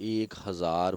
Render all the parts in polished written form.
1000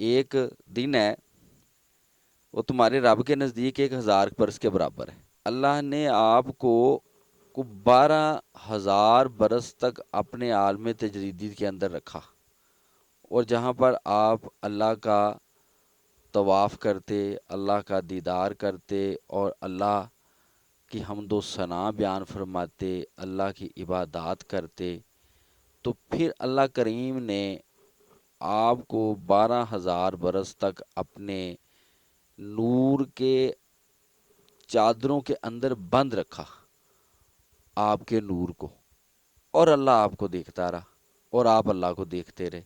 ایک دن ہے وہ تمہارے رب کے نزدیک 1000 برس کے برابر ہے۔ اللہ نے آپ کو 12,000 برس تک اپنے عالم تجریدی کے اندر رکھا، اور جہاں پر آپ اللہ کا طواف کرتے، اللہ کا دیدار کرتے اور اللہ کی حمد و ثنا بیان فرماتے، اللہ کی عبادات کرتے، تو پھر اللہ کریم نے آپ کو 12,000 برس تک اپنے نور کے چادروں کے اندر بند رکھا، آپ کے نور کو، اور اللہ آپ کو دیکھتا رہا اور آپ اللہ کو دیکھتے رہے،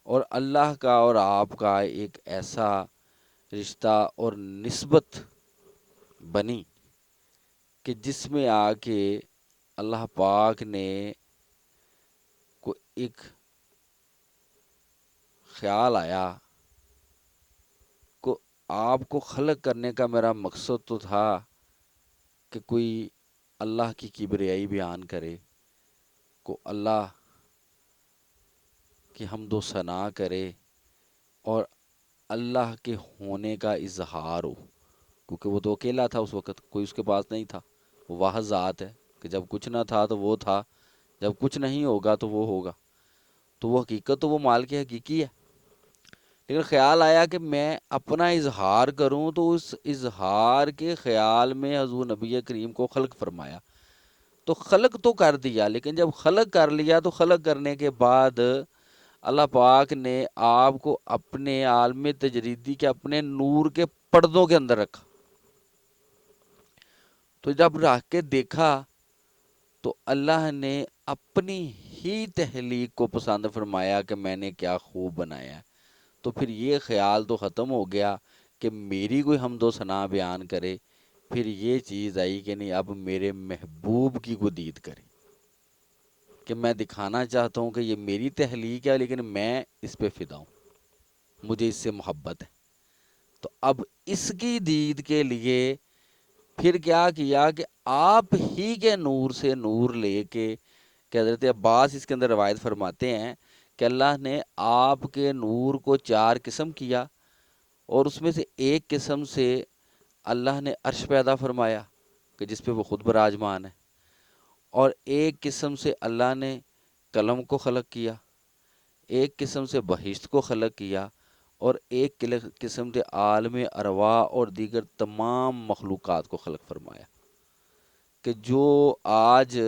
اور اللہ کا اور آپ کا ایک ایسا رشتہ اور نسبت بنی کہ جس میں آ کے اللہ پاک نے کو ایک خیال آیا کو آپ کو خلق کرنے کا میرا مقصد تو تھا کہ کوئی اللہ کی کبریائی بیان کرے، کو اللہ کی حمد و ثنا کرے اور اللہ کے ہونے کا اظہار ہو، کیونکہ وہ تو اکیلا تھا اس وقت، کوئی اس کے پاس نہیں تھا، وہ واحد ذات ہے کہ جب کچھ نہ تھا تو وہ تھا، جب کچھ نہیں ہوگا تو وہ ہوگا، تو وہ حقیقت تو وہ مالک حقیقی ہے۔ لیکن خیال آیا کہ میں اپنا اظہار کروں، تو اس اظہار کے خیال میں حضور نبی کریم کو خلق فرمایا، تو خلق تو کر دیا، لیکن جب خلق کر لیا تو خلق کرنے کے بعد اللہ پاک نے آپ کو اپنے عالم تجریدی کے اپنے نور کے پردوں کے اندر رکھا، تو جب رکھ کے دیکھا تو اللہ نے اپنی ہی تخلیق کو پسند فرمایا کہ میں نے کیا خوب بنایا ہے، تو پھر یہ خیال تو ختم ہو گیا کہ میری کوئی حمد و ثنا بیان کرے، پھر یہ چیز آئی کہ نہیں، اب میرے محبوب کی کو دید کرے، کہ میں دکھانا چاہتا ہوں کہ یہ میری تخلیق ہے لیکن میں اس پہ فدا ہوں، مجھے اس سے محبت ہے، تو اب اس کی دید کے لیے پھر کیا کیا کہ آپ ہی کے نور سے نور لے کے، کہ حضرت عباس اس کے اندر روایت فرماتے ہیں کہ اللہ نے آپ کے نور کو 4 قسم کیا، اور اس میں سے ایک قسم سے اللہ نے عرش پیدا فرمایا کہ جس پہ وہ خود براجمان ہے، اور ایک قسم سے اللہ نے قلم کو خلق کیا، ایک قسم سے بہشت کو خلق کیا، اور ایک قسم سے عالم ارواح اور دیگر تمام مخلوقات کو خلق فرمایا، کہ جو آج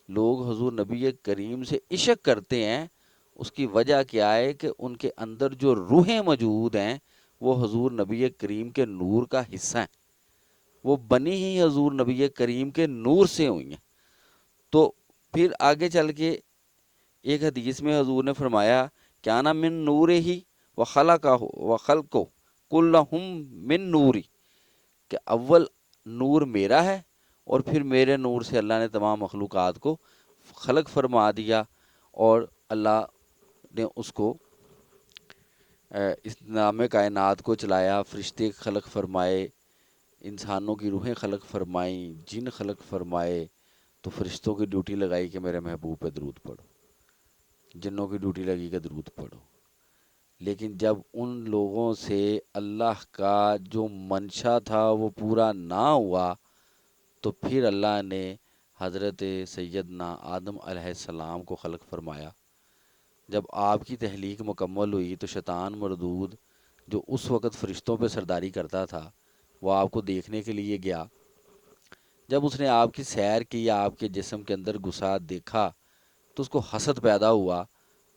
لوگ حضور نبی کریم سے عشق کرتے ہیں، اس کی وجہ کیا ہے کہ ان کے اندر جو روحیں موجود ہیں وہ حضور نبی کریم کے نور کا حصہ ہیں، وہ بنی ہی حضور نبی کریم کے نور سے ہوئی ہیں۔ تو پھر آگے چل کے ایک حدیث میں حضور نے فرمایا کیا نا من نور ہی و خلقو کلہم من نوری، کہ اول نور میرا ہے اور پھر میرے نور سے اللہ نے تمام مخلوقات کو خلق فرما دیا، اور اللہ نے اس کو اس نام کائنات کو چلایا، فرشتے خلق فرمائے، انسانوں کی روحیں خلق فرمائیں، جن خلق فرمائے، تو فرشتوں کی ڈیوٹی لگائی کہ میرے محبوب پہ درود پڑھو، جنوں کی ڈیوٹی لگی کہ درود پڑھو۔ لیکن جب ان لوگوں سے اللہ کا جو منشا تھا وہ پورا نہ ہوا، تو پھر اللہ نے حضرت سیدنا آدم علیہ السلام کو خلق فرمایا۔ جب آپ کی تخلیق مکمل ہوئی تو شیطان مردود جو اس وقت فرشتوں پہ سرداری کرتا تھا، وہ آپ کو دیکھنے کے لیے گیا، جب اس نے آپ کی سیر کی، آپ کے جسم کے اندر گھسا، دیکھا، تو اس کو حسد پیدا ہوا،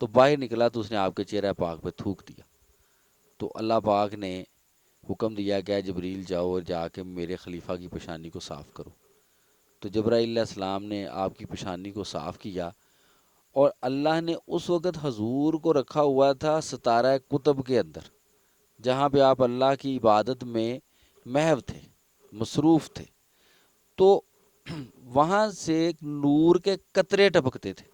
تو باہر نکلا تو اس نے آپ کے چہرہ پاک پہ تھوک دیا، تو اللہ پاک نے حکم دیا کہ اے جبریل جاؤ اور جا کے میرے خلیفہ کی پیشانی کو صاف کرو، تو جبرائیل علیہ السلام نے آپ کی پیشانی کو صاف کیا، اور اللہ نے اس وقت حضور کو رکھا ہوا تھا ستارہ قطب کے اندر، جہاں پہ آپ اللہ کی عبادت میں محو تھے، مصروف تھے، تو وہاں سے ایک نور کے قطرے ٹپکتے تھے،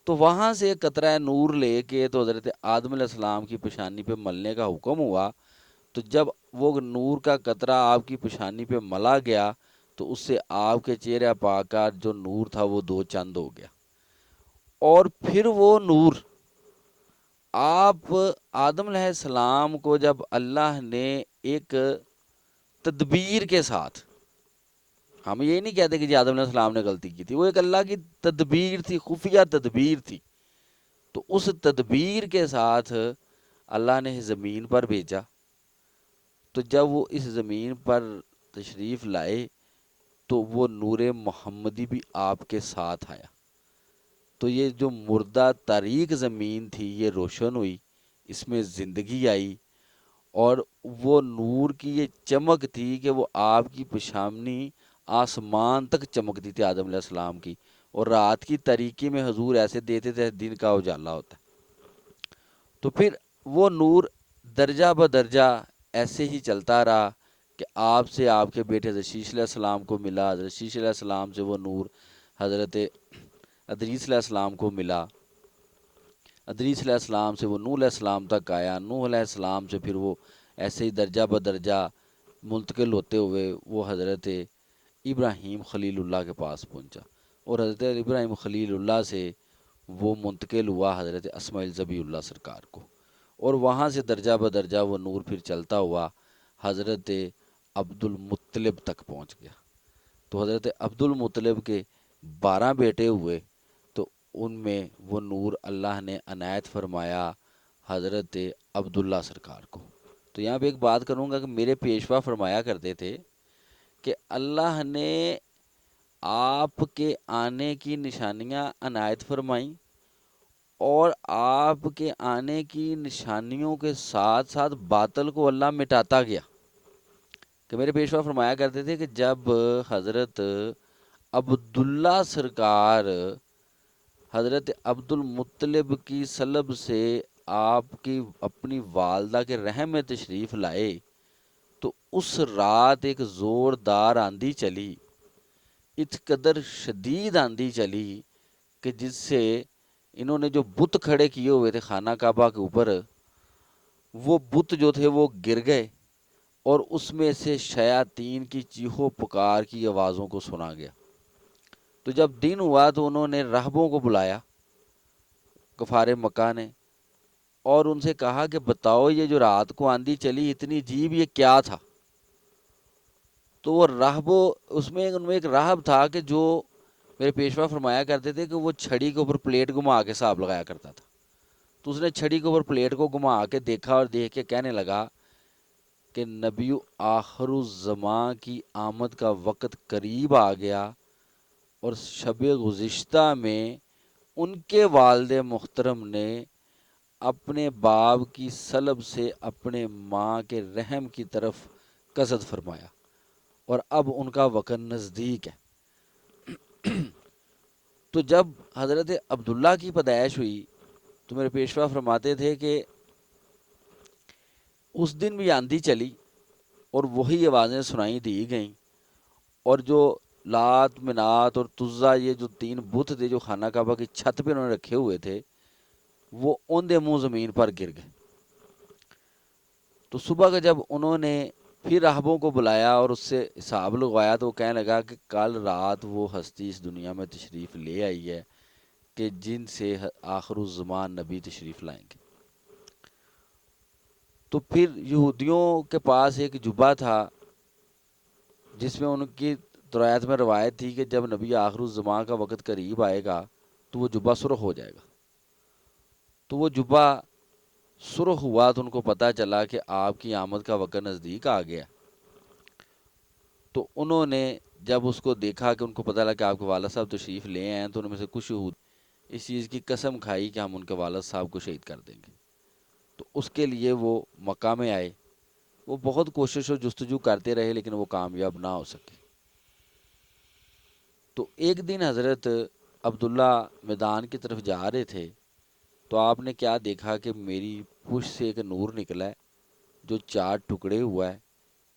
تو وہاں سے ایک قطرہ نور لے کے تو حضرت آدم علیہ السلام کی پیشانی پہ ملنے کا حکم ہوا، تو جب وہ نور کا قطرہ آپ کی پیشانی پہ ملا گیا تو اس سے آپ کے چہرہ پاک کا جو نور تھا وہ 2 چند ہو گیا، اور پھر وہ نور آپ آدم علیہ السلام کو جب اللہ نے ایک تدبیر کے ساتھ، ہم یہ نہیں کہتے کہ جی آدم علیہ السلام نے غلطی کی تھی، وہ ایک اللہ کی تدبیر تھی، خفیہ تدبیر تھی، تو اس تدبیر کے ساتھ اللہ نے زمین پر بھیجا. تو جب وہ اس زمین پر تشریف لائے تو وہ نور محمدی بھی آپ کے ساتھ آیا. تو یہ جو مردہ تاریک زمین تھی یہ روشن ہوئی، اس میں زندگی آئی، اور وہ نور کی یہ چمک تھی کہ وہ آپ کی پیشانی آسمان تک چمکتی تھی آدم علیہ السلام کی، اور رات کی تاریکی میں حضور ایسے دیتے تھے دن کا اجالا ہوتا ہے. تو پھر وہ نور درجہ بدرجہ ایسے ہی چلتا رہا کہ آپ سے آپ کے بیٹے حضرت شیش علیہ السلام کو ملا، حضرت شیش علیہ السلام سے وہ نور حضرت ادریس علیہ السلام کو ملا، ادریس علیہ السلام سے وہ نوح علیہ السلام تک آیا، نوح علیہ السلام سے پھر وہ ایسے ہی درجہ بدرجہ منتقل ہوتے ہوئے وہ حضرت ابراہیم خلیل اللہ کے پاس پہنچا، اور حضرت ابراہیم خلیل اللہ سے وہ منتقل ہوا حضرت اسماعیل ذبیح اللہ سرکار کو، اور وہاں سے درجہ بدرجہ وہ نور پھر چلتا ہوا حضرت عبد المطلب تک پہنچ گیا. تو حضرت عبد المطلب کے 12 بیٹے ہوئے، تو ان میں وہ نور اللہ نے عنایت فرمایا حضرت عبداللہ سرکار کو. تو یہاں پہ ایک بات کروں گا کہ میرے پیشوا فرمایا کرتے تھے کہ اللہ نے آپ کے آنے کی نشانیاں عنایت فرمائیں، اور آپ کے آنے کی نشانیوں کے ساتھ ساتھ باطل کو اللہ مٹاتا گیا. کہ میرے پیشوا فرمایا کرتے تھے کہ جب حضرت عبداللہ سرکار حضرت عبد المطلب کی صلب سے آپ کی اپنی والدہ کے رحم میں تشریف لائے، تو اس رات ایک زوردار آندھی چلی، اس قدر شدید آندھی چلی کہ جس سے انہوں نے جو بت کھڑے کیے ہوئے تھے خانہ کعبہ کے اوپر، وہ بت جو تھے وہ گر گئے، اور اس میں سے شیاطین کی چیخو پکار کی آوازوں کو سنا گیا. تو جب دن ہوا تو انہوں نے راہبوں کو بلایا، کفار مکہ نے، اور ان سے کہا کہ بتاؤ یہ جو رات کو آندھی چلی اتنی عجیب یہ کیا تھا. تو وہ راہبوں اس میں ان میں ایک راہب تھا کہ جو میرے پیشوا فرمایا کرتے تھے کہ وہ چھڑی کے اوپر پلیٹ گھما کے حساب لگایا کرتا تھا. تو اس نے چھڑی کے اوپر پلیٹ کو گھما کے دیکھا اور دیکھ کے کہنے لگا کہ نبی آخر الزماں کی آمد کا وقت قریب آ گیا، اور شب گزشتہ میں ان کے والد محترم نے اپنے باپ کی صلب سے اپنے ماں کے رحم کی طرف قصد فرمایا، اور اب ان کا وقت نزدیک ہے. تو جب حضرت عبداللہ کی پیدائش ہوئی تو میرے پیشوا فرماتے تھے کہ اس دن بھی آندھی چلی اور وہی آوازیں سنائی دی گئیں، اور جو لات منات اور تزا یہ جو 3 بت تھے جو خانہ کعبہ کی چھت پہ انہوں نے رکھے ہوئے تھے وہ اوندے منہ زمین پر گر گئے. تو صبح کا جب انہوں نے پھر راہبوں کو بلایا اور اس سے حساب لگوایا تو وہ کہنے لگا کہ کل رات وہ ہستی اس دنیا میں تشریف لے آئی ہے کہ جن سے آخر الزمان نبی تشریف لائیں گے. تو پھر یہودیوں کے پاس ایک جبہ تھا جس میں ان کی روایت میں روایت تھی کہ جب نبی آخر الزمان کا وقت قریب آئے گا تو وہ جبہ سرخ ہو جائے گا. تو وہ جبہ سرخ ہوا تو ان کو پتہ چلا کہ آپ کی آمد کا وقت نزدیک آ گیا. تو انہوں نے جب اس کو دیکھا کہ ان کو پتہ لگا کہ آپ کے والد صاحب تشریف لے آئے ہیں تو ان میں سے کچھ یہود اس چیز کی قسم کھائی کہ ہم ان کے والد صاحب کو شہید کر دیں گے. تو اس کے لیے وہ مکہ میں آئے. وہ بہت کوشش و جستجو کرتے رہے لیکن وہ کامیاب نہ ہو سکے. تو ایک دن حضرت عبداللہ میدان کی طرف جا رہے تھے تو آپ نے کیا دیکھا کہ میری پشت سے ایک نور نکلا ہے جو 4 ٹکڑے ہوا ہے.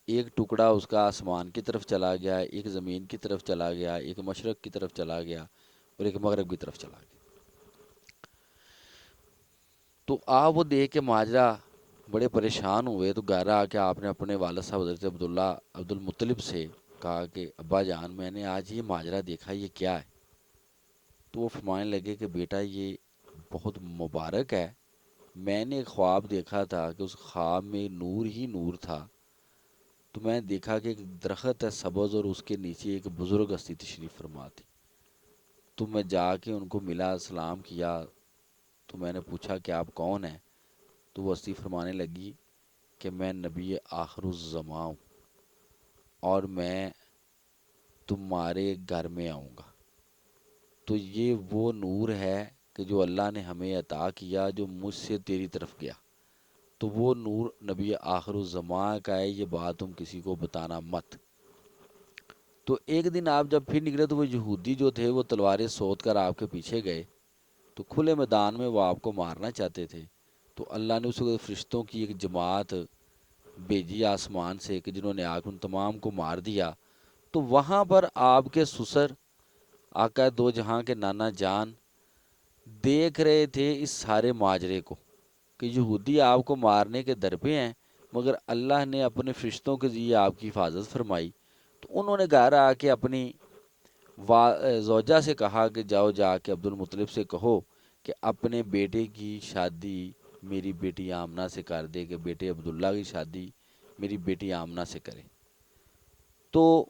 ایک ٹکڑا اس کا آسمان کی طرف چلا گیا، ایک زمین کی طرف چلا گیا، ایک مشرق کی طرف چلا گیا، اور ایک مغرب کی طرف چلا گیا. تو آپ وہ دیکھ کے ماجرا بڑے پریشان ہوئے. تو گھر آ کے آپ نے اپنے والد صاحب حضرت عبداللہ عبد المطلب سے کہا کہ ابا جان میں نے آج یہ ماجرا دیکھا، یہ کیا ہے؟ تو وہ فرمانے لگے کہ بیٹا یہ بہت مبارک ہے، میں نے ایک خواب دیکھا تھا کہ اس خواب میں نور ہی نور تھا. تو میں نے دیکھا کہ ایک درخت ہے سبز اور اس کے نیچے ایک بزرگ ہستی تشریف فرما تھی. تو میں جا کے ان کو ملا, سلام کیا. تو میں نے پوچھا کہ آپ کون ہیں؟ تو وہ ہستی فرمانے لگی کہ میں نبی آخر الزماں ہوں اور میں تمہارے گھر میں آؤں گا. تو یہ وہ نور ہے کہ جو اللہ نے ہمیں عطا کیا, جو مجھ سے تیری طرف گیا. تو وہ نور نبی آخر الزماں کا ہے, یہ بات تم کسی کو بتانا مت. تو ایک دن آپ جب پھر نکلے تو وہ یہودی جو تھے وہ تلواریں سوت کر آپ کے پیچھے گئے. تو کھلے میدان میں وہ آپ کو مارنا چاہتے تھے. تو اللہ نے اس وقت فرشتوں کی ایک جماعت بھیجی آسمان سے کہ جنہوں نے آ کے ان تمام کو مار دیا. تو وہاں پر آپ کے سسر آقا دو جہاں کے نانا جان دیکھ رہے تھے اس سارے ماجرے کو کہ یہودی آپ کو مارنے کے در پہ ہیں, مگر اللہ نے اپنے فرشتوں کے ذریعے آپ کی حفاظت فرمائی. تو انہوں نے گھر آ کے اپنی زوجہ سے کہا کہ جاؤ جا کے عبد المطلب سے کہو کہ اپنے بیٹے کی شادی میری بیٹی آمنہ سے کر دے, کہ بیٹے عبداللہ کی شادی میری بیٹی آمنہ سے کرے. تو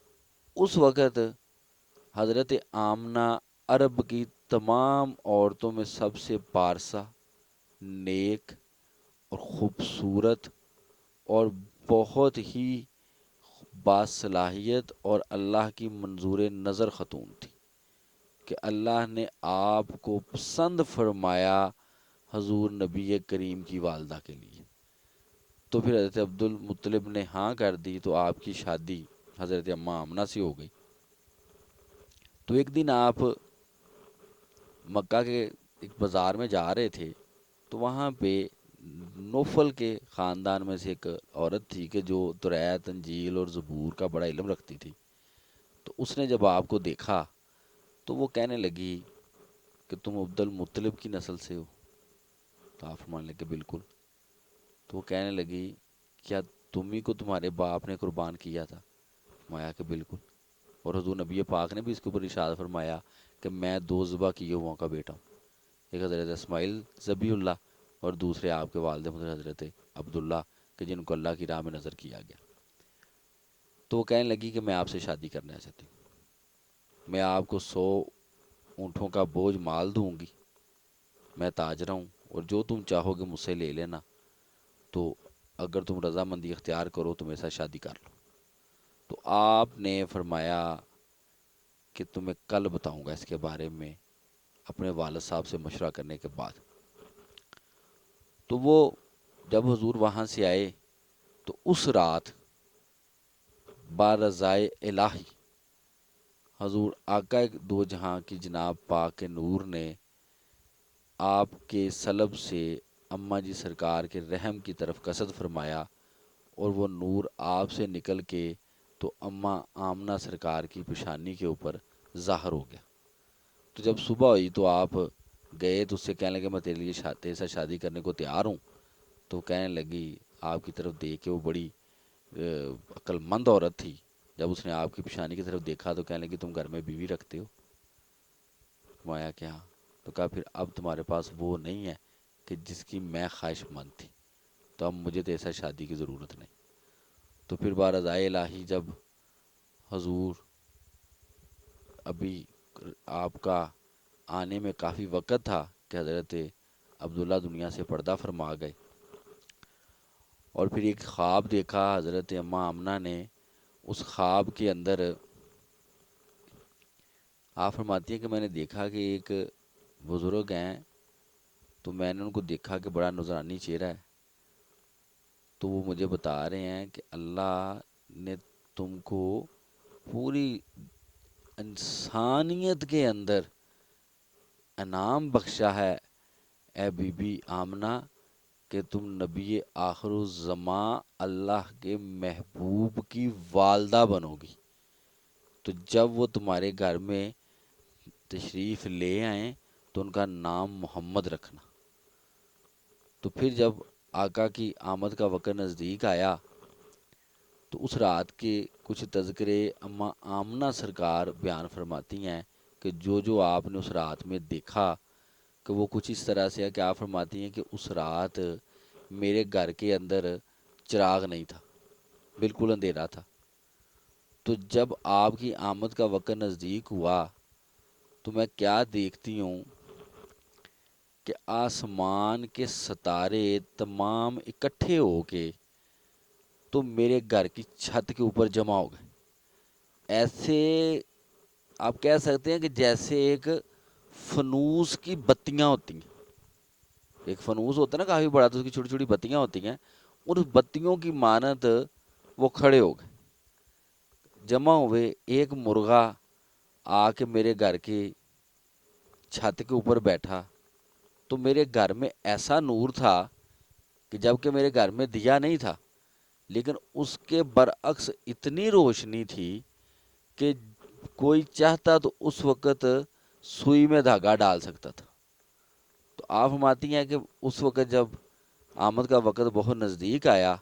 اس وقت حضرت آمنہ عرب کی تمام عورتوں میں سب سے پارسا, نیک اور خوبصورت اور بہت ہی باصلاحیت اور اللہ کی منظور نظر خاتون تھی کہ اللہ نے آپ کو پسند فرمایا حضور نبی کریم کی والدہ کے لیے. تو پھر حضرت عبد المطلب نے ہاں کر دی تو آپ کی شادی حضرت اماں آمنہ سے ہو گئی. تو ایک دن آپ مکہ کے ایک بازار میں جا رہے تھے تو وہاں پہ نوفل کے خاندان میں سے ایک عورت تھی کہ جو تورات, انجیل اور زبور کا بڑا علم رکھتی تھی. تو اس نے جب آپ کو دیکھا تو وہ کہنے لگی کہ تم عبد المطلب کی نسل سے ہو؟ تو آپ فرمانے لگے بالکل. تو وہ کہنے لگی کیا تمہیں کو تمہارے باپ نے قربان کیا تھا؟ فرمایا کہ بالکل. اور حضور نبی پاک نے بھی اس کے اوپر ارشاد فرمایا کہ میں دو ذبح کیے ہوا کا بیٹا ہوں, ایک حضرت اسماعیل ذبیح اللہ اور دوسرے آپ کے والد محترم حضرت عبداللہ کہ جن کو اللہ کی راہ میں نظر کیا گیا. تو وہ کہنے لگی کہ میں آپ سے شادی کرنا چاہتی ہوں, میں آپ کو 100 اونٹوں کا بوجھ مال دوں گی, میں تاجر ہوں اور جو تم چاہو گے مجھ سے لے لینا, تو اگر تم رضامندی اختیار کرو تو میرے ساتھ شادی کر لو. تو آپ نے فرمایا کہ تمہیں کل بتاؤں گا اس کے بارے میں اپنے والد صاحب سے مشورہ کرنے کے بعد. تو وہ جب حضور وہاں سے آئے تو اس رات بارضائے الہی حضور آقا دو جہاں کی جناب پاک نور نے آپ کے سلب سے اماں جی سرکار کے رحم کی طرف قصد فرمایا اور وہ نور آپ سے نکل کے تو اماں آمنہ سرکار کی پیشانی کے اوپر ظاہر ہو گیا. تو جب صبح ہوئی تو آپ گئے تو اس سے کہنے لگے میں تیرے لیے تیرے ساتھ شادی کرنے کو تیار ہوں. تو کہنے لگی آپ کی طرف دیکھ کے, وہ بڑی عقل مند عورت تھی, جب اس نے آپ کی پیشانی کی طرف دیکھا تو کہنے لگی تم گھر میں بیوی رکھتے ہو؟ فرمایا کہ ہاں. تو کہا پھر اب تمہارے پاس وہ نہیں ہے کہ جس کی میں خواہش مند تھی, تو اب مجھے تو ایسا شادی کی ضرورت نہیں. تو پھر بارضائے الہی جب حضور ابھی آپ کا آنے میں کافی وقت تھا کہ حضرت عبداللہ دنیا سے پردہ فرما گئے, اور پھر ایک خواب دیکھا حضرت اماں آمنہ نے. اس خواب کے اندر آپ فرماتی ہیں کہ میں نے دیکھا کہ ایک بزرگ ہیں, تو میں نے ان کو دیکھا کہ بڑا نورانی چہرہ ہے. تو وہ مجھے بتا رہے ہیں کہ اللہ نے تم کو پوری انسانیت کے اندر انعام بخشا ہے اے بی بی آمنہ کہ تم نبی آخر الزماں اللہ کے محبوب کی والدہ بنو گی. تو جب وہ تمہارے گھر میں تشریف لے آئیں تو ان کا نام محمد رکھنا. تو پھر جب آقا کی آمد کا وقت نزدیک آیا تو اس رات کے کچھ تذکرے اماں آمنہ سرکار بیان فرماتی ہیں کہ جو آپ نے اس رات میں دیکھا کہ وہ کچھ اس طرح سے ہے کہ آپ فرماتی ہیں کہ اس رات میرے گھر کے اندر چراغ نہیں تھا، بالکل اندھیرا تھا۔ تو جب آپ کی آمد کا وقت نزدیک ہوا تو میں کیا دیکھتی ہوں کہ آسمان کے ستارے تمام اکٹھے ہو کے تو میرے گھر کی چھت کے اوپر جمع ہو گئے۔ ایسے آپ کہہ سکتے ہیں کہ جیسے ایک فنوس کی بتیاں ہوتی ہیں، ایک فنوس ہوتا ہے نا کافی بڑا، تو اس کی چھوٹی چھوٹی بتیاں ہوتی ہیں، ان بتیوں کی مانند وہ کھڑے ہو گئے، جمع ہوئے۔ ایک مرغا آ کے میرے گھر کی چھت کے اوپر بیٹھا، تو میرے گھر میں ایسا نور تھا کہ جب کہ میرے گھر میں دیا نہیں تھا، لیکن اس کے برعکس اتنی روشنی تھی کہ کوئی چاہتا تو اس وقت سوئی میں دھاگا ڈال سکتا تھا۔ تو آپ فرماتی ہیں کہ اس وقت جب آمد کا وقت بہت نزدیک آیا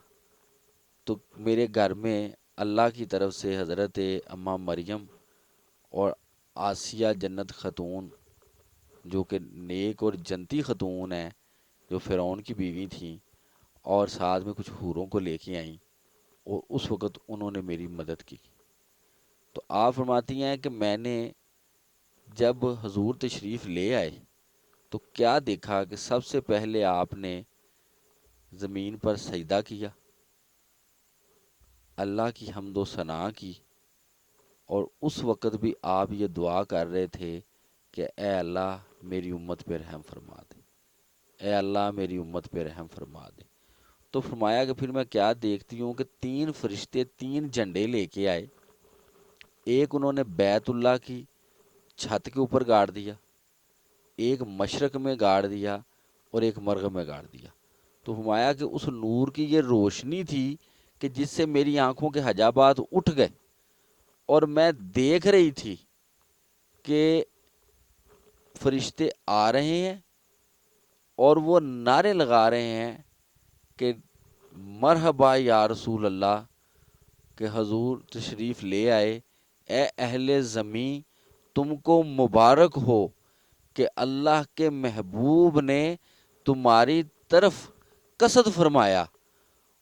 تو میرے گھر میں اللہ کی طرف سے حضرت اماں مریم اور آسیہ جنت خاتون، جو کہ نیک اور جنتی خاتون ہیں، جو فرعون کی بیوی تھیں، اور ساتھ میں کچھ حوروں کو لے کے آئیں، اور اس وقت انہوں نے میری مدد کی۔ تو آپ فرماتی ہیں کہ میں نے جب حضور تشریف لے آئے تو کیا دیکھا کہ سب سے پہلے آپ نے زمین پر سجدہ کیا، اللہ کی حمد و ثنا کی، اور اس وقت بھی آپ یہ دعا کر رہے تھے کہ اے اللہ میری امت پہ رحم فرما دے، اے اللہ میری امت پہ رحم فرما دے۔ تو فرمایا کہ پھر میں کیا دیکھتی ہوں کہ 3 فرشتے 3 جھنڈے لے کے آئے، ایک انہوں نے بیت اللہ کی چھت کے اوپر گاڑ دیا، ایک مشرق میں گاڑ دیا، اور ایک مغرب میں گاڑ دیا۔ تو فرمایا کہ اس نور کی یہ روشنی تھی کہ جس سے میری آنکھوں کے حجابات اٹھ گئے، اور میں دیکھ رہی تھی کہ فرشتے آ رہے ہیں اور وہ نعرے لگا رہے ہیں کہ مرحبا یا رسول اللہ، کہ حضور تشریف لے آئے، اے اہل زمیں تم کو مبارک ہو کہ اللہ کے محبوب نے تمہاری طرف قصد فرمایا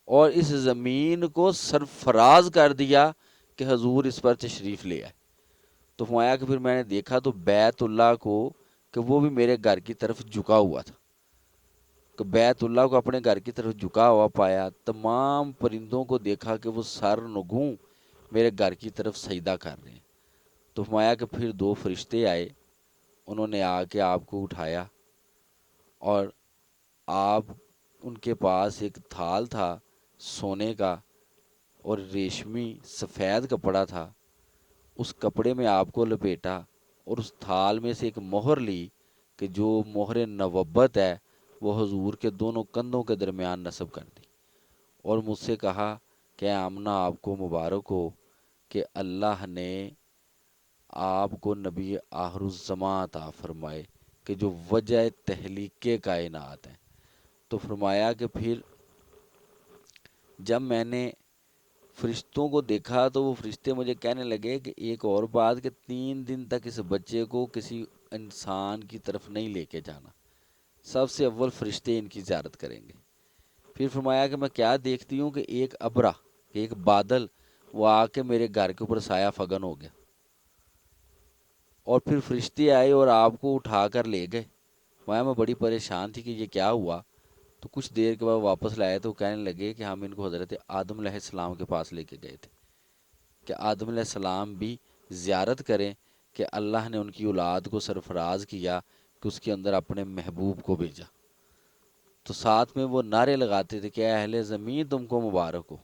اور اس زمین کو سرفراز کر دیا کہ حضور اس پر تشریف لے آئے۔ تو فرمایا کہ پھر میں نے دیکھا تو بیت اللہ کو کہ وہ بھی میرے گھر کی طرف جھکا ہوا تھا، کہ بیت اللہ کو اپنے گھر کی طرف جھکا ہوا پایا۔ تمام پرندوں کو دیکھا کہ وہ سر نگوں میرے گھر کی طرف سجدہ کر رہے ہیں۔ تو فرمایا کہ پھر 2 فرشتے آئے، انہوں نے آ کے آپ کو اٹھایا، اور آپ ان کے پاس ایک تھال تھا سونے کا اور ریشمی سفید کپڑا تھا، اس کپڑے میں آپ کو لپیٹا، اور اس تھال میں سے ایک مہر لی کہ جو مہر نبوت ہے وہ حضور کے دونوں کندھوں کے درمیان نصب کر دی، اور مجھ سے کہا کہ آمنہ آپ کو مبارک ہو کہ اللہ نے آپ کو نبی آخر الزماں عطا فرمائے کہ جو وجہ تحلیق کائنات ہیں۔ تو فرمایا کہ پھر جب میں نے فرشتوں کو دیکھا تو وہ فرشتے مجھے کہنے لگے کہ ایک اور بات، کہ 3 دن تک اس بچے کو کسی انسان کی طرف نہیں لے کے جانا، سب سے اول فرشتے ان کی زیارت کریں گے۔ پھر فرمایا کہ میں کیا دیکھتی ہوں کہ ایک ابرا، ایک بادل، وہ آ کے میرے گھر کے اوپر سایہ فگن ہو گیا، اور پھر فرشتے آئے اور آپ کو اٹھا کر لے گئے۔ میں بڑی پریشان تھی کہ یہ کیا ہوا، تو کچھ دیر کے بعد واپس لائے تو کہنے لگے کہ ہم ان کو حضرت آدم علیہ السلام کے پاس لے کے گئے تھے کہ آدم علیہ السلام بھی زیارت کریں، کہ اللہ نے ان کی اولاد کو سرفراز کیا کہ اس کے اندر اپنے محبوب کو بھیجا۔ تو ساتھ میں وہ نعرے لگاتے تھے کہ اے اہل زمین تم کو مبارک ہو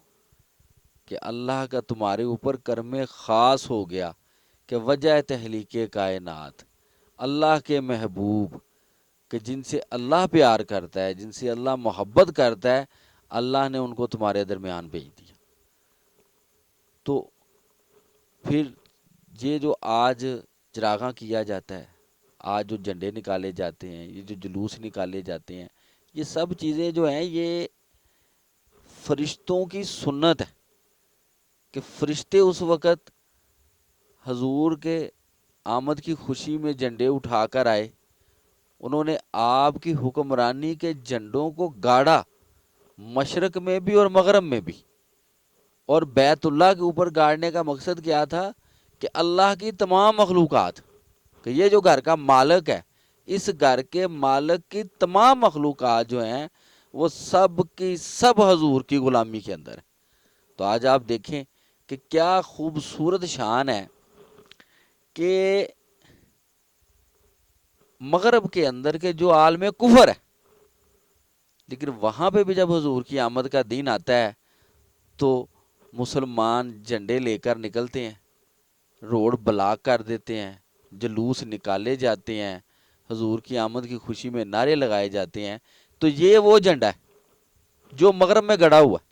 کہ اللہ کا تمہارے اوپر کرم خاص ہو گیا کہ وجہ تحلیق کائنات، اللہ کے محبوب کہ جن سے اللہ پیار کرتا ہے، جن سے اللہ محبت کرتا ہے، اللہ نے ان کو تمہارے درمیان بھیج دیا۔ تو پھر یہ جو آج چراغاں کیا جاتا ہے، آج جو جھنڈے نکالے جاتے ہیں، یہ جو جلوس نکالے جاتے ہیں، یہ سب چیزیں جو ہیں یہ فرشتوں کی سنت ہے کہ فرشتے اس وقت حضور کے آمد کی خوشی میں جھنڈے اٹھا کر آئے، انہوں نے آپ کی حکمرانی کے جھنڈوں کو گاڑا، مشرق میں بھی اور مغرب میں بھی۔ اور بیت اللہ کے اوپر گاڑنے کا مقصد کیا تھا؟ کہ اللہ کی تمام مخلوقات، کہ یہ جو گھر کا مالک ہے، اس گھر کے مالک کی تمام مخلوقات جو ہیں وہ سب کی سب حضور کی غلامی کے اندر ہے۔ تو آج آپ دیکھیں کہ کیا خوبصورت شان ہے کہ مغرب کے اندر کے جو عالم کفر ہے، لیکن وہاں پہ بھی جب حضور کی آمد کا دن آتا ہے تو مسلمان جھنڈے لے کر نکلتے ہیں، روڈ بلاک کر دیتے ہیں، جلوس نکالے جاتے ہیں، حضور کی آمد کی خوشی میں نعرے لگائے جاتے ہیں۔ تو یہ وہ جھنڈا ہے جو مغرب میں گڑا ہوا ہے،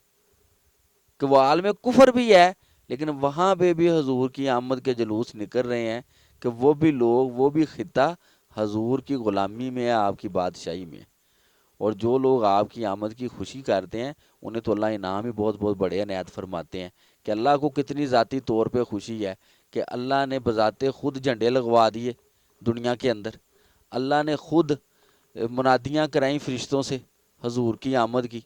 کہ وہ عالم کفر بھی ہے لیکن وہاں پہ بھی حضور کی آمد کے جلوس نکل رہے ہیں، کہ وہ بھی لوگ، وہ بھی خطہ حضور کی غلامی میں ہے، آپ کی بادشاہی میں ہے۔ اور جو لوگ آپ کی آمد کی خوشی کرتے ہیں انہیں تو اللہ انعام ہی بہت بہت بڑے عنایت فرماتے ہیں۔ کہ اللہ کو کتنی ذاتی طور پہ خوشی ہے کہ اللہ نے بذات خود جھنڈے لگوا دیے دنیا کے اندر، اللہ نے خود منادیاں کرائیں فرشتوں سے حضور کی آمد کی،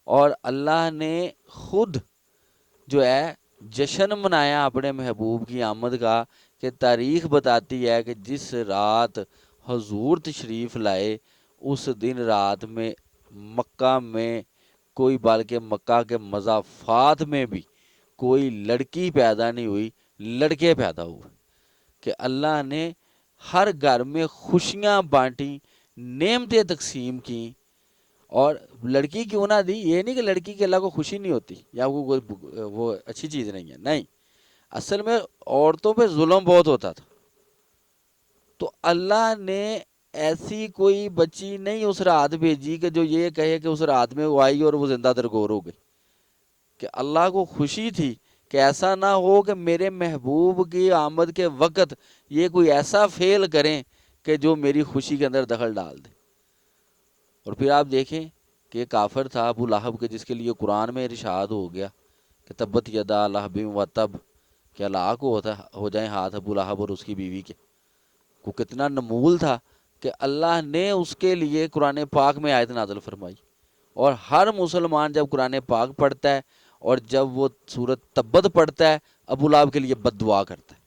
اور اللہ نے خود جو ہے جشن منایا اپنے محبوب کی آمد کا، کہ تاریخ بتاتی ہے کہ جس رات حضور تشریف لائے اس دن رات میں مکہ میں کوئی، بلکہ مکہ کے مضافات میں بھی کوئی لڑکی پیدا نہیں ہوئی، لڑکے پیدا ہوئے۔ کہ اللہ نے ہر گھر میں خوشیاں بانٹی، نعمتیں تقسیم کی۔ اور لڑکی کیوں نہ دی؟ یہ نہیں کہ لڑکی کی اللہ کو خوشی نہیں ہوتی یا وہ اچھی چیز نہیں ہے، نہیں، اصل میں عورتوں پہ ظلم بہت ہوتا تھا۔ تو اللہ نے ایسی کوئی بچی نہیں اس رات بھیجی کہ جو یہ کہے کہ اس رات میں وہ آئی اور وہ زندہ درگور ہو گئی۔ کہ اللہ کو خوشی تھی کہ ایسا نہ ہو کہ میرے محبوب کی آمد کے وقت یہ کوئی ایسا فعل کریں کہ جو میری خوشی کے اندر دخل ڈال دے۔ اور پھر آپ دیکھیں کہ یہ کافر تھا ابو لہب کے، جس کے لیے قرآن میں ارشاد ہو گیا کہ تبت یدا لہب و تب، کہ ہلاک ہو جائیں ہاتھ ابو لہب اور اس کی بیوی کے۔ کو کتنا نمول تھا کہ اللہ نے اس کے لیے قرآن پاک میں آیت نازل فرمائی۔ اور ہر مسلمان جب قرآن پاک پڑھتا ہے اور جب وہ سورت تبت پڑھتا ہے، ابو لہب کے لیے بد دعا کرتا ہے۔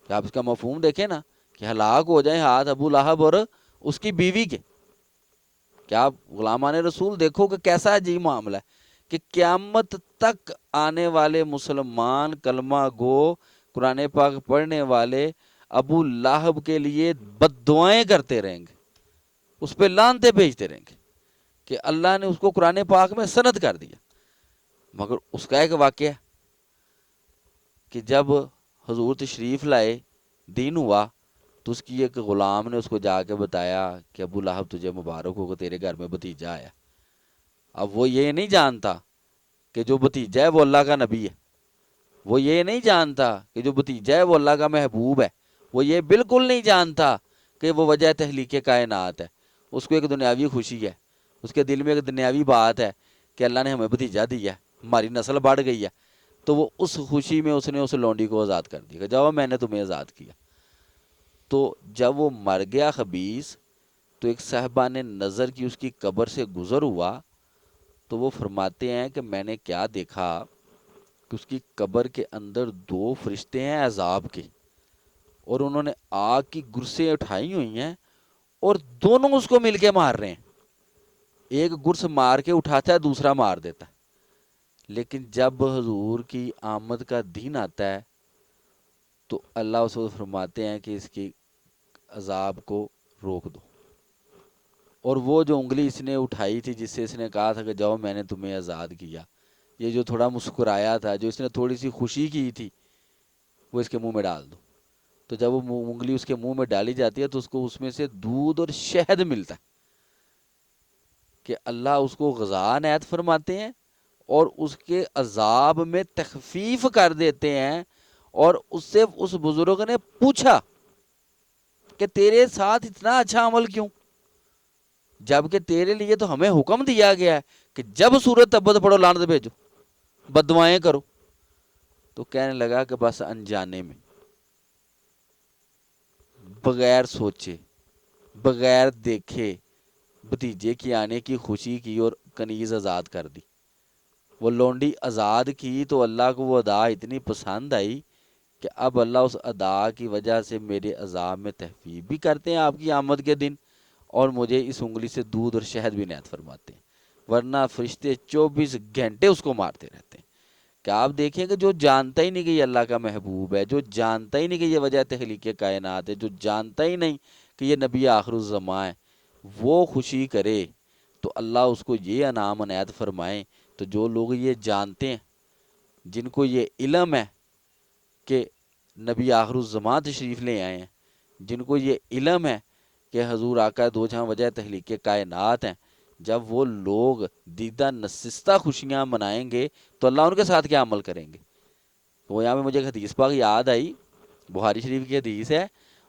کہ آپ اس کا مفہوم دیکھیں نا، کہ ہلاک ہو جائیں ہاتھ ابو لہب اور اس کی بیوی کے۔ کیا آپ غلامان رسول دیکھو کہ کیسا عجیب معاملہ ہے کہ قیامت تک آنے والے مسلمان کلمہ گو قرآن پاک پڑھنے والے ابو لہب کے لیے بد دعائیں کرتے رہیں گے، اس پہ لعنتیں بھیجتے رہیں گے کہ اللہ نے اس کو قرآن پاک میں سند کر دیا۔ مگر اس کا ایک واقعہ ہے کہ جب حضور تشریف لائے، دین ہوا، تو اس کی ایک غلام نے اس کو جا کے بتایا کہ ابو لہب تجھے مبارک ہو کہ تیرے گھر میں بھتیجا آیا۔ اب وہ یہ نہیں جانتا کہ جو بھتیجا ہے وہ اللہ کا نبی ہے، وہ یہ نہیں جانتا کہ جو بھتیجا ہے وہ اللہ کا محبوب ہے، وہ یہ بالکل نہیں جانتا کہ وہ وجہ تخلیق کائنات ہے۔ اس کو ایک دنیاوی خوشی ہے، اس کے دل میں ایک دنیاوی بات ہے کہ اللہ نے ہمیں بھتیجا دیا ہے، ہماری نسل بڑھ گئی ہے۔ تو وہ اس خوشی میں اس نے اس لونڈی کو آزاد کر دیا کہ جاؤ میں نے تمہیں آزاد کیا۔ تو جب وہ مر گیا خبیث، تو ایک صاحبان نظر کی اس کی قبر سے گزر ہوا، تو وہ فرماتے ہیں کہ میں نے کیا دیکھا کہ اس کی قبر کے اندر دو فرشتے ہیں عذاب کے، اور انہوں نے آگ کی گرسیں اٹھائی ہوئی ہیں اور دونوں اس کو مل کے مار رہے ہیں۔ ایک گرس مار کے اٹھاتا ہے، دوسرا مار دیتا ہے۔ لیکن جب حضور کی آمد کا دن آتا ہے تو اللہ اس کو فرماتے ہیں کہ اس کی عذاب کو روک دو۔ اور وہ جو انگلی اس نے اٹھائی تھی جس سے اس نے کہا تھا کہ جاؤ میں نے تمہیں آزاد کیا، یہ جو تھوڑا مسکرایا تھا، جو اس نے تھوڑی سی خوشی کی تھی، وہ اس کے منہ میں ڈال دو۔ تو جب وہ انگلی اس کے منہ میں ڈالی جاتی ہے تو اس کو اس میں سے دودھ اور شہد ملتا ہے، کہ اللہ اس کو غذا عنایت فرماتے ہیں اور اس کے عذاب میں تخفیف کر دیتے ہیں۔ اور اس سے اس بزرگ نے پوچھا کہ تیرے ساتھ اتنا اچھا عمل کیوں، جبکہ تیرے لیے تو ہمیں حکم دیا گیا ہے کہ جب سورت تبت پڑھو لعنت بھیجو، بد دعائیں کرو۔ تو کہنے لگا کہ بس انجانے میں، بغیر سوچے، بغیر دیکھے بھتیجے کی آنے کی خوشی کی اور کنیز آزاد کر دی. وہ لونڈی آزاد کی تو اللہ کو وہ ادا اتنی پسند آئی کہ اب اللہ اس ادا کی وجہ سے میرے عذاب میں تخفیف بھی کرتے ہیں آپ کی آمد کے دن، اور مجھے اس انگلی سے دودھ اور شہد بھی عنایت فرماتے ہیں. ورنہ فرشتے 24 گھنٹے اس کو مارتے رہتے ہیں. کہ آپ دیکھیں کہ جو جانتا ہی نہیں کہ یہ اللہ کا محبوب ہے، جو جانتا ہی نہیں کہ یہ وجہ تخلیق کائنات ہے، جو جانتا ہی نہیں کہ یہ نبی آخر الزماں ہے، وہ خوشی کرے تو اللہ اس کو یہ انعام عنایت فرمائیں. تو جو لوگ یہ جانتے ہیں، جن کو یہ علم ہے کہ نبی آخر الزماں تشریف لے آئے ہیں، جن کو یہ علم ہے کہ حضور آقا دو جہاں وجہ تخلیق کائنات ہیں، جب وہ لوگ دیدہ نشستہ خوشیاں منائیں گے تو اللہ ان کے ساتھ کیا عمل کریں گے. وہ یہاں پہ مجھے ایک حدیث پاک یاد آئی، بخاری شریف کی حدیث ہے.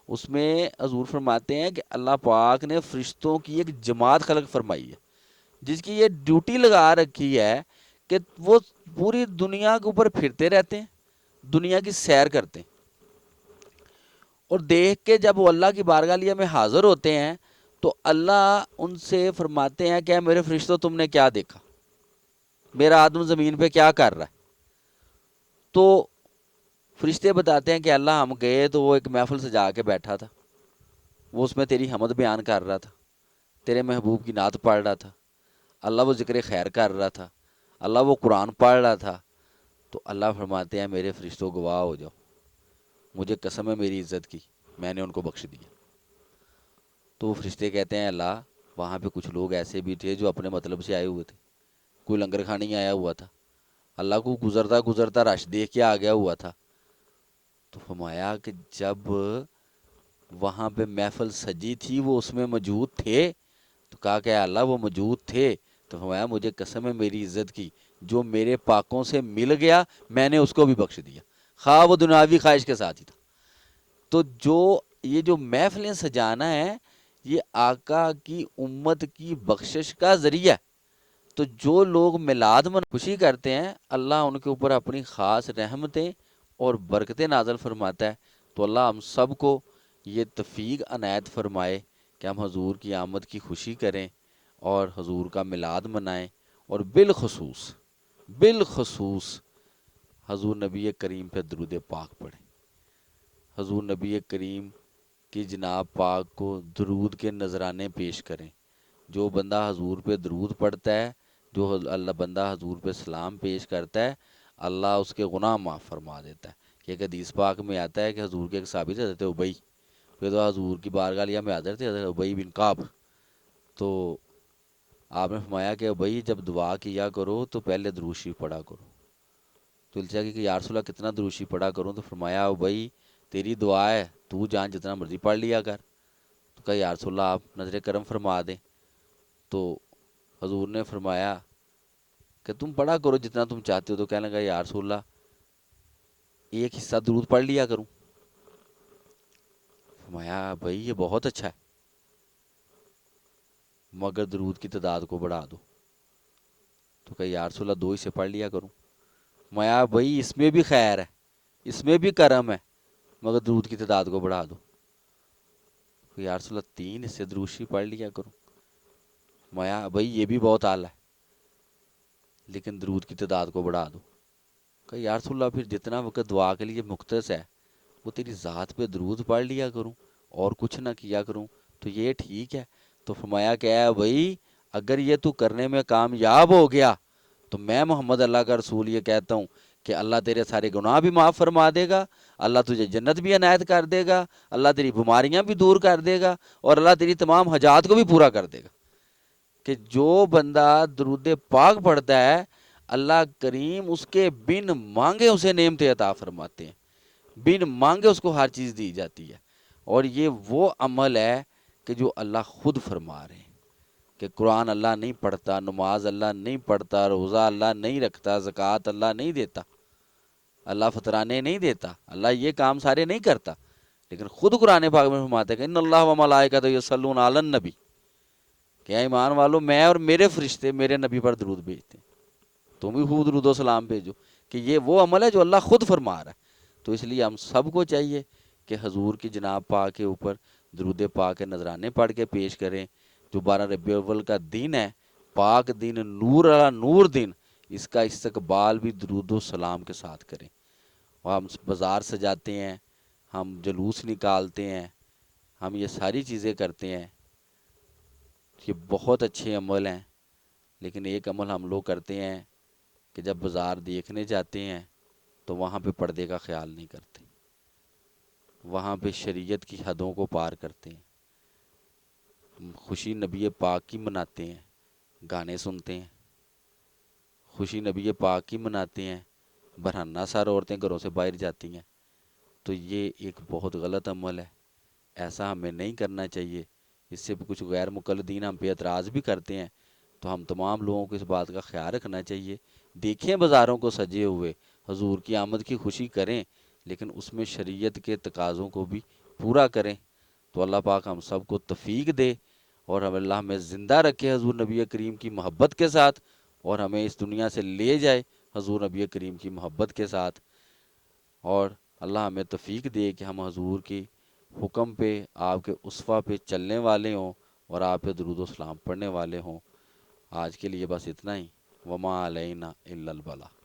اس میں حضور فرماتے ہیں کہ اللہ پاک نے فرشتوں کی ایک جماعت خلق فرمائی ہے جس کی یہ ڈیوٹی لگا رکھی ہے کہ وہ پوری دنیا کے اوپر پھرتے رہتے ہیں، دنیا کی سیر کرتے ہیں، اور دیکھ کے جب وہ اللہ کی بارگاہ لیے میں حاضر ہوتے ہیں تو اللہ ان سے فرماتے ہیں کہ میرے فرشتوں تم نے کیا دیکھا، میرا آدم زمین پہ کیا کر رہا ہے. تو فرشتے بتاتے ہیں کہ اللہ ہم گئے تو وہ ایک محفل سجا کے بیٹھا تھا، وہ اس میں تیری حمد بیان کر رہا تھا، تیرے محبوب کی نعت پڑھ رہا تھا، اللہ وہ ذکر خیر کر رہا تھا، اللہ وہ قرآن پڑھ رہا تھا. تو اللہ فرماتے ہیں میرے فرشتوں گواہ ہو جاؤ، مجھے قسم ہے میری عزت کی، میں نے ان کو بخش دیا. تو وہ فرشتے کہتے ہیں اللہ وہاں پہ کچھ لوگ ایسے بھی تھے جو اپنے مطلب سے آئے ہوئے تھے، کوئی لنگر کھانی آیا ہوا تھا، اللہ کو گزرتا گزرتا رش دیکھ کے آ گیا ہوا تھا. تو فرمایا کہ جب وہاں پہ محفل سجی تھی وہ اس میں موجود تھے؟ تو کہا کہ اللہ وہ موجود تھے. تو فرمایا مجھے قسم ہے میری عزت کی، جو میرے پاکوں سے مل گیا میں نے اس کو بھی بخش دیا، خواہ وہ دنیاوی خواہش کے ساتھ ہی تھا. تو جو محفلیں سجانا ہے یہ آقا کی امت کی بخشش کا ذریعہ ہے. تو جو لوگ میلاد میں خوشی کرتے ہیں اللہ ان کے اوپر اپنی خاص رحمتیں اور برکتیں نازل فرماتا ہے. تو اللہ ہم سب کو یہ توفیق عنایت فرمائے کہ ہم حضور کی آمد کی خوشی کریں اور حضور کا میلاد منائیں، اور بالخصوص حضور نبی کریم پہ درود پاک پڑھیں، حضور نبی کریم کی جناب پاک کو درود کے نذرانے پیش کریں. جو بندہ حضور پہ درود پڑھتا ہے، جو اللہ بندہ حضور پہ سلام پیش کرتا ہے، اللہ اس کے گناہ معاف فرما دیتا ہے. کہ ایک حدیث پاک میں آتا ہے کہ حضور کے ایک صحابی تھے حضرت ابئی، پھر تو حضور کی بارگاہ لیا میں حاضر تھے حضرت ابئی بن کعب. تو آپ نے فرمایا کہ ابئی جب دعا کیا کرو تو پہلے درود شریف پڑھا کرو. تو الچا کہ یا رسول اللہ کتنا درود شریف پڑھا کروں؟ تو فرمایا ابئی تیری دعا ہے، تو جان جتنا مرضی پڑھ لیا کر. تو کہا یا رسول اللہ آپ نظر کرم فرما دیں. تو حضور نے فرمایا کہ تم پڑھا کرو جتنا تم چاہتے ہو. تو کہنے لگا یا رسول اللہ ایک حصہ درود پڑھ لیا کروں. فرمایا بھائی یہ بہت اچھا ہے مگر درود کی تعداد کو بڑھا دو. تو کہا یا رسول اللہ 2 حصے پڑھ لیا کروں. فرمایا بھائی اس میں بھی خیر ہے، اس میں بھی کرم ہے، مگر درود کی تعداد کو بڑھا دو. یا رسول اللہ 3 حصے درود شریف پڑھ لیا کروں. فرمایا بھائی یہ بھی بہت اعلیٰ ہے لیکن درود کی تعداد کو بڑھا دو. کہ یا رسول اللہ پھر جتنا وقت دعا کے لیے مختص ہے وہ تیری ذات پہ درود پڑھ لیا کروں اور کچھ نہ کیا کروں تو یہ ٹھیک ہے؟ تو فرمایا کہ اے بھائی اگر یہ تو کرنے میں کامیاب ہو گیا تو میں محمد اللہ کا رسول یہ کہتا ہوں کہ اللہ تیرے سارے گناہ بھی معاف فرما دے گا، اللہ تجھے جنت بھی عنایت کر دے گا، اللہ تیری بیماریاں بھی دور کر دے گا، اور اللہ تیری تمام حاجات کو بھی پورا کر دے گا. کہ جو بندہ درود پاک پڑھتا ہے اللہ کریم اس کے بن مانگے اسے نعمتیں عطا فرماتے ہیں، بن مانگے اس کو ہر چیز دی جاتی ہے. اور یہ وہ عمل ہے کہ جو اللہ خود فرما رہے ہیں کہ قرآن اللہ نہیں پڑھتا، نماز اللہ نہیں پڑھتا، روزہ اللہ نہیں رکھتا، زکوٰۃ اللہ نہیں دیتا، اللہ فطرانے نہیں دیتا، اللہ یہ کام سارے نہیں کرتا، لیکن خود قرآن پاک میں فرماتا ہے کہ ان اللہ و ملائکتہ یصلون علی النبی، کہ اے ایمان والو میں اور میرے فرشتے میرے نبی پر درود بھیجتے ہیں، تم بھی خوب درود و سلام بھیجو. کہ یہ وہ عمل ہے جو اللہ خود فرما رہا ہے. تو اس لیے ہم سب کو چاہیے کہ حضور کی جناب پاک کے اوپر درود پاک کے نذرانے پڑھ کے پیش کریں. جو 12 ربیع الاول کا دن ہے، پاک دن، نور والا نور دن، اس کا استقبال بھی درود و سلام کے ساتھ کریں. اور ہم بازار سجاتے ہیں، ہم جلوس نکالتے ہیں، ہم یہ ساری چیزیں کرتے ہیں، یہ بہت اچھے عمل ہیں. لیکن ایک عمل ہم لوگ کرتے ہیں کہ جب بازار دیکھنے جاتے ہیں تو وہاں پہ پردے کا خیال نہیں کرتے، وہاں پہ شریعت کی حدوں کو پار کرتے ہیں. خوشی نبی پاک کی مناتے ہیں، گانے سنتے ہیں. خوشی نبی پاک کی مناتے ہیں، برہنہ سار عورتیں گھروں سے باہر جاتی ہیں. تو یہ ایک بہت غلط عمل ہے، ایسا ہمیں نہیں کرنا چاہیے. اس سے کچھ غیر مقلدین ہم پہ اعتراض بھی کرتے ہیں، تو ہم تمام لوگوں کو اس بات کا خیال رکھنا چاہیے. دیکھیں بازاروں کو سجے ہوئے، حضور کی آمد کی خوشی کریں، لیکن اس میں شریعت کے تقاضوں کو بھی پورا کریں. تو اللہ پاک ہم سب کو توفیق دے، اور اللہ ہمیں زندہ رکھے حضور نبی کریم کی محبت کے ساتھ، اور ہمیں اس دنیا سے لے جائے حضور نبی کریم کی محبت کے ساتھ. اور اللہ ہمیں توفیق دے کہ ہم حضور کی حکم پہ، آپ کے اسوہ پہ چلنے والے ہوں، اور آپ پہ درود و سلام پڑھنے والے ہوں. آج کے لیے بس اتنا ہی. وما علینا الا البلاغ.